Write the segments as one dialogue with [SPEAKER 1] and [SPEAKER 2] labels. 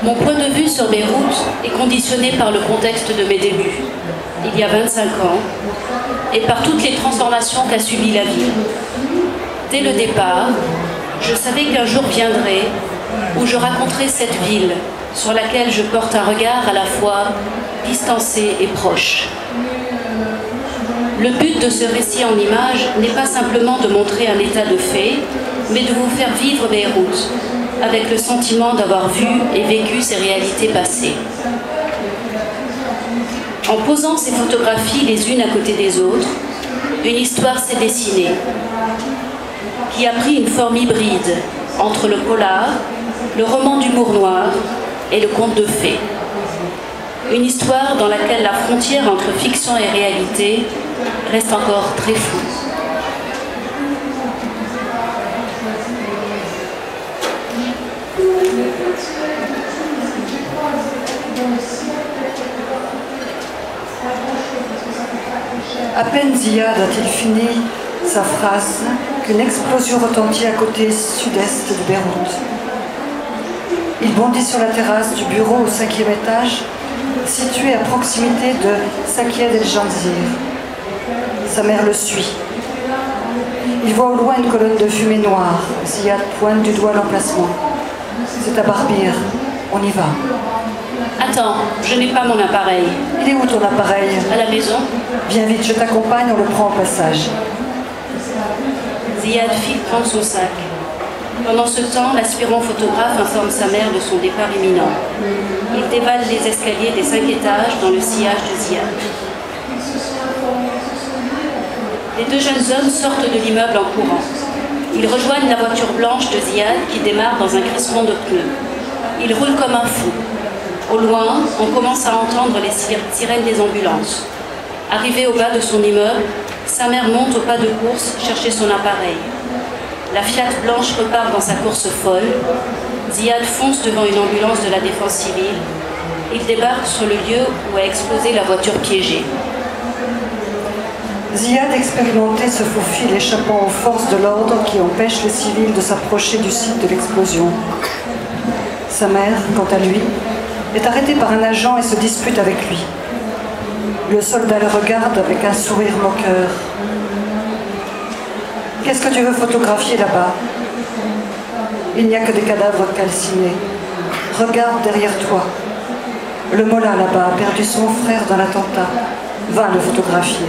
[SPEAKER 1] Mon point de vue sur Beyrouth est conditionné par le contexte de mes débuts, il y a 25 ans, et par toutes les transformations qu'a subies la ville. Dès le départ, je savais qu'un jour viendrait où je raconterais cette ville sur laquelle je porte un regard à la fois distancé et proche. Le but de ce récit en images n'est pas simplement de montrer un état de fait, mais de vous faire vivre Beyrouth, avec le sentiment d'avoir vu et vécu ces réalités passées. En posant ces photographies les unes à côté des autres, une histoire s'est dessinée, qui a pris une forme hybride entre le polar, le roman d'humour noir et le conte de fées. Une histoire dans laquelle la frontière entre fiction et réalité reste encore très floue.
[SPEAKER 2] À peine Ziad a-t-il fini sa phrase qu'une explosion retentit à côté sud-est de Beyrouth. Il bondit sur la terrasse du bureau au 5e étage, situé à proximité de Sakied el-Janzir. Sa mère le suit. Il voit au loin une colonne de fumée noire. Ziad pointe du doigt l'emplacement. C'est à Barbir. On y va.
[SPEAKER 1] Attends, je n'ai pas mon appareil.
[SPEAKER 2] Il est où ton appareil?
[SPEAKER 1] À la maison.
[SPEAKER 2] Viens vite, je t'accompagne, on le prend au passage.
[SPEAKER 1] Ziad file prendre son sac. Pendant ce temps, l'aspirant photographe informe sa mère de son départ imminent. Il dévale les escaliers des 5 étages dans le sillage de Ziad. Les deux jeunes hommes sortent de l'immeuble en courant. Ils rejoignent la voiture blanche de Ziad qui démarre dans un crissement de pneus. Ils roulent comme un fou. Au loin, on commence à entendre les sirènes des ambulances. Arrivé au bas de son immeuble, sa mère monte au pas de course chercher son appareil. La Fiat blanche repart dans sa course folle. Ziad fonce devant une ambulance de la défense civile. Il débarque sur le lieu où a explosé la voiture piégée.
[SPEAKER 2] Ziad expérimenté se faufile, échappant aux forces de l'ordre qui empêchent les civils de s'approcher du site de l'explosion. Sa mère, quant à lui, est arrêtée par un agent et se dispute avec lui. Le soldat le regarde avec un sourire moqueur. « Qu'est-ce que tu veux photographier là-bas » ? Il n'y a que des cadavres calcinés. Regarde derrière toi. Le Mollah là-bas a perdu son frère dans l'attentat. Va le photographier.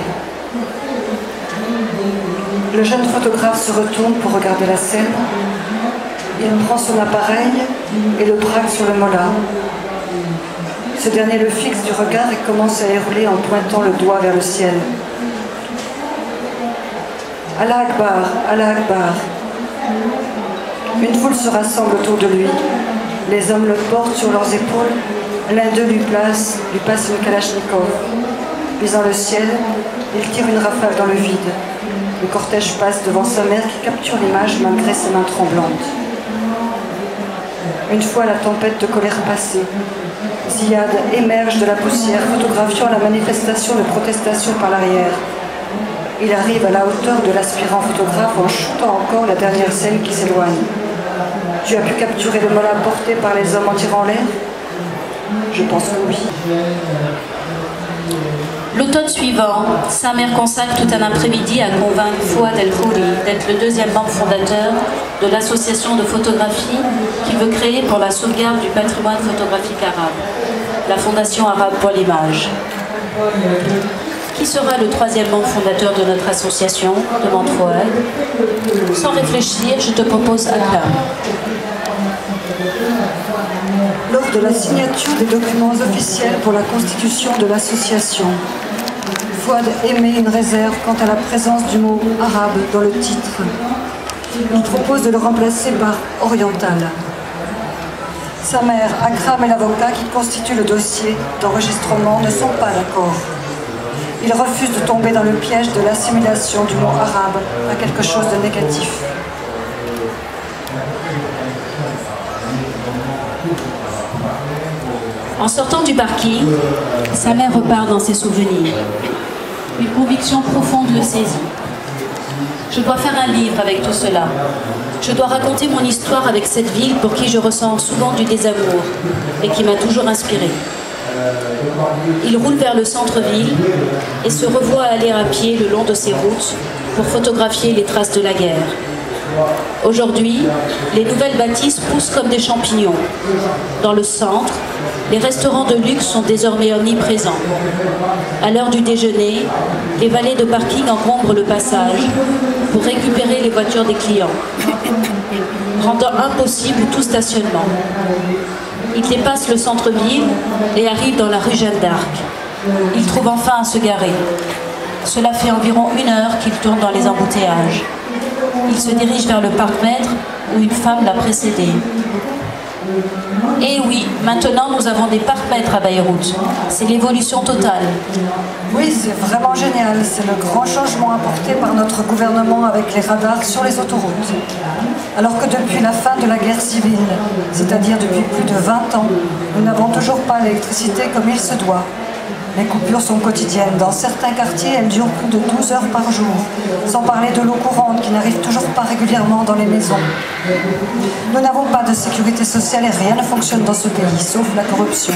[SPEAKER 2] Le jeune photographe se retourne pour regarder la scène. Il prend son appareil et le braque sur le Mollah. Ce dernier le fixe du regard et commence à hurler en pointant le doigt vers le ciel. Allah Akbar, Allah Akbar. Une foule se rassemble autour de lui. Les hommes le portent sur leurs épaules. L'un d'eux lui passe une kalachnikov. Visant le ciel, il tire une rafale dans le vide. Le cortège passe devant sa mère qui capture l'image malgré ses mains tremblantes. Une fois la tempête de colère passée, Ziad émerge de la poussière, photographiant la manifestation de protestation par l'arrière. Il arrive à la hauteur de l'aspirant photographe en shootant encore la dernière scène qui s'éloigne. Tu as pu capturer le Mollah porté par les hommes en tirant l'air? Je pense que oui.
[SPEAKER 1] L'automne suivant, sa mère consacre tout un après-midi à convaincre Fouad El-Khouri d'être le deuxième membre fondateur de l'association de photographie qu'il veut créer pour la sauvegarde du patrimoine photographique arabe, la Fondation arabe pour l'image. Qui sera le troisième membre fondateur de notre association? Demande Fouad. Sans réfléchir, je te propose Akram.
[SPEAKER 2] Lors de la signature des documents officiels pour la constitution de l'association, Fouad émet une réserve quant à la présence du mot arabe dans le titre. Il propose de le remplacer par oriental. Sa mère, Akram et l'avocat qui constitue le dossier d'enregistrement ne sont pas d'accord. Ils refusent de tomber dans le piège de l'assimilation du mot arabe à quelque chose de négatif.
[SPEAKER 1] En sortant du parking, sa mère repart dans ses souvenirs. Une conviction profonde le saisit. Je dois faire un livre avec tout cela. Je dois raconter mon histoire avec cette ville pour qui je ressens souvent du désamour et qui m'a toujours inspirée. Il roule vers le centre-ville et se revoit aller à pied le long de ses routes pour photographier les traces de la guerre. Aujourd'hui, les nouvelles bâtisses poussent comme des champignons. Dans le centre, les restaurants de luxe sont désormais omniprésents. À l'heure du déjeuner, les valets de parking encombrent le passage pour récupérer les voitures des clients, rendant impossible tout stationnement. Il dépasse le centre-ville et arrive dans la rue Jeanne d'Arc. Il trouve enfin à se garer. Cela fait environ 1 heure qu'il tourne dans les embouteillages. Il se dirige vers le parc-mètre où une femme l'a précédé. Et oui, maintenant nous avons des parcs-mètres à Beyrouth. C'est l'évolution totale.
[SPEAKER 2] Oui, c'est vraiment génial. C'est le grand changement apporté par notre gouvernement avec les radars sur les autoroutes. Alors que depuis la fin de la guerre civile, c'est-à-dire depuis plus de 20 ans, nous n'avons toujours pas l'électricité comme il se doit. Les coupures sont quotidiennes. Dans certains quartiers, elles durent plus de 12 heures par jour, sans parler de l'eau courante qui n'arrive toujours pas régulièrement dans les maisons. Nous n'avons pas de sécurité sociale et rien ne fonctionne dans ce pays, sauf la corruption.